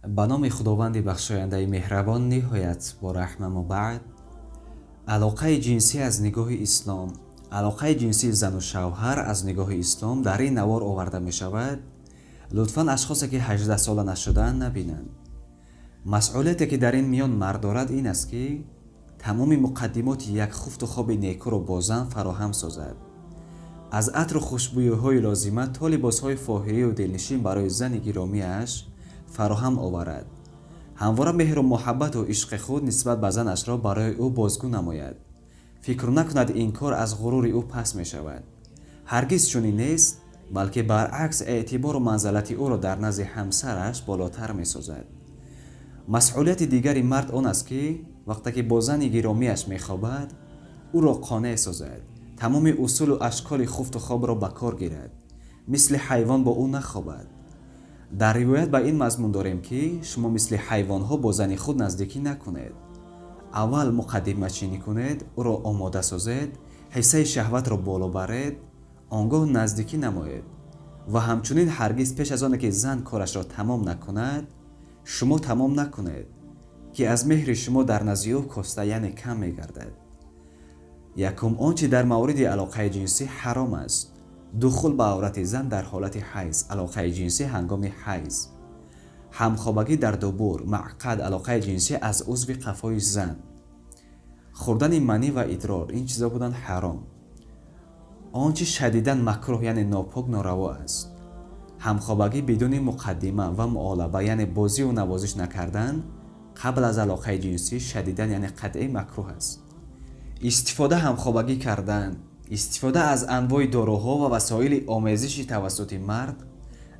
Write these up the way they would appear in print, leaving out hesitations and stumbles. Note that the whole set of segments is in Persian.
به نام خداوند بخشاینده مهربان نهایت با رحم و بعد. علاقه جنسی از نگاه اسلام، علاقه جنسی زن و شوهر از نگاه اسلام در این نوار آورده می شود. لطفاً اشخاصی که 18 ساله نشده‌اند نبینند. مسئولیتی که در این میان مرد دارد این است که تمام مقدمات یک خفت و خواب نیکو را با زن فراهم سازد. از عطر و خوشبویی‌های لازمه تا لباس‌های فاخری و دلنشین برای زن گرامی‌اش فراهم آورد. همواره مهر و محبت و عشق خود نسبت به زنش را برای او بازگو نماید. فکر نکند این کار از غرور او پس می شود. هرگز چنین نیست، بلکه برعکس اعتبار و منزلت او را در نزد همسرش بالاتر می سازد. مسئولیت دیگری مرد آن است که وقتی که با زن گرامی‌اش می خوابد او را قانع سازد. تمام اصول و اشکال خفت و خواب را به کار گیرد. مثل حیوان با او نخوابد. در روایت به این مضمون داریم که شما مثل حیوان‌ها با زن خود نزدیکی نکنید. اول مقدمه چینی کنید، او را آماده سازید، حسه شهوت را بالا برید، آنگاه نزدیکی نمایید. و همچنین هرگز پیش از آن که زن کارش را تمام نکند شما تمام نکنید که از مهر شما در نزد او کاسته یعنی کم می‌گردد. یکم آنچه در مورد علاقه جنسی حرام است. دخول به عورت زن در حالت حیض، علاقه جنسی هنگام حیض. همخوابگی در دوبور، معقد علاقه جنسی از عضو قفای زن. خوردن منی و ادرار، این چیزا بودن حرام. آنچه شدیداً مکروه یعنی ناپاک ناروا است. همخوابگی بدون مقدمه و معالبه یعنی بازی و نوازش نکردن قبل از علاقه جنسی شدیداً یعنی قطعی مکروه است. استفاده همخوابگی کردن، استفاده از انواع داروها و وسایل آمیزشی توسط مرد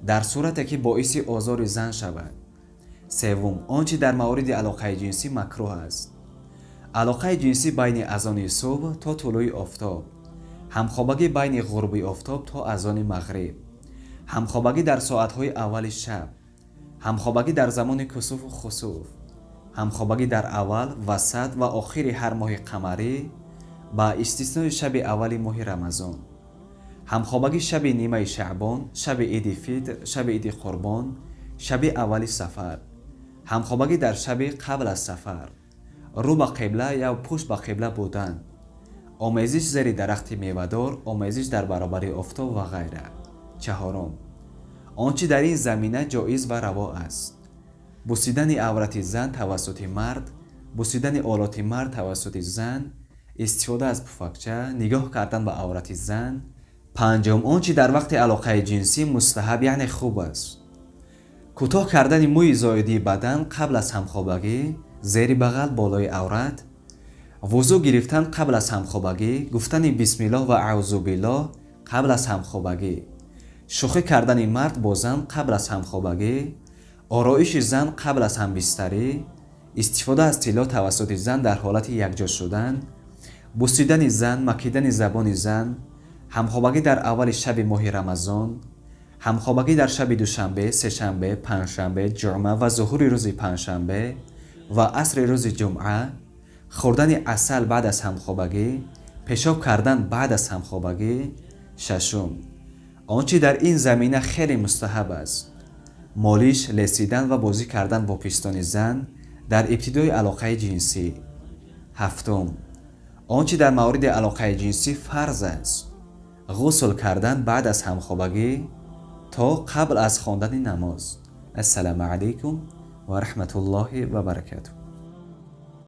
در صورتی که باعث آزار زن شود. سوم، آنچه در مورد علاقه جنسی مکروه است. علاقه جنسی بین اذان صبح تا طلوع آفتاب، همخوابگی بین غروب آفتاب تا اذان مغرب، همخوابگی در ساعتهای اول شب، همخوابگی در زمان کسوف و خسوف، همخوابگی در اول، وسط و آخر هر ماه قمری با استثنای شب اول ماه رمضان، همخوابگی شب نیمه شعبان، شب عید فطر، شب عید قربان، شب اول سفر، همخوابگی در شب قبل از سفر، رو به قبله یا پشت به قبله بودن، آمیزش زیر درخت میوه‌دار، آمیزش در برابر آفتاب و غیره. چهارم، آنچه در این زمینه جایز و روا است. بوسیدن عورت زن توسط مرد، بوسیدن آلات مرد توسط زن، استفاده از پفکچه، نگاه کردن به عورت زن. پنجم، آنچه در وقت علاقه جنسی مستحب یعنی خوب است. کوتاه کردن موی زایده بدن قبل از همخوابگی، زیر بغل بالای عورت، وضو گرفتن قبل از همخوابگی، گفتن بسم الله و اعوذ بالله قبل از همخوابگی، شوخی کردن مرد با زن قبل از همخوابگی، آرایش زن قبل از همبستری، استفاده از طلا توسط زن در حالت یکجا شدن، بوسیدن زن، مکیدن زبان زن، همخوابگی در اول شب ماه رمضان، همخوابگی در شب دوشنبه، سه‌شنبه، پنجشنبه، جمعه و ظهر روز پنجشنبه و عصر روز جمعه، خوردن عسل بعد از همخوابگی، پیشاب کردن بعد از همخوابگی. ششم، آنچه در این زمینه خیلی مستحب است. مالیش، لیسیدن و بازی کردن با پیستان زن در ابتدای علاقه جنسی. هفتم، آنچه در مورد علاقه جنسی فرض است. غسل کردن بعد از همخوابگی تا قبل از خواندن نماز. السلام علیکم و رحمت الله و برکاته.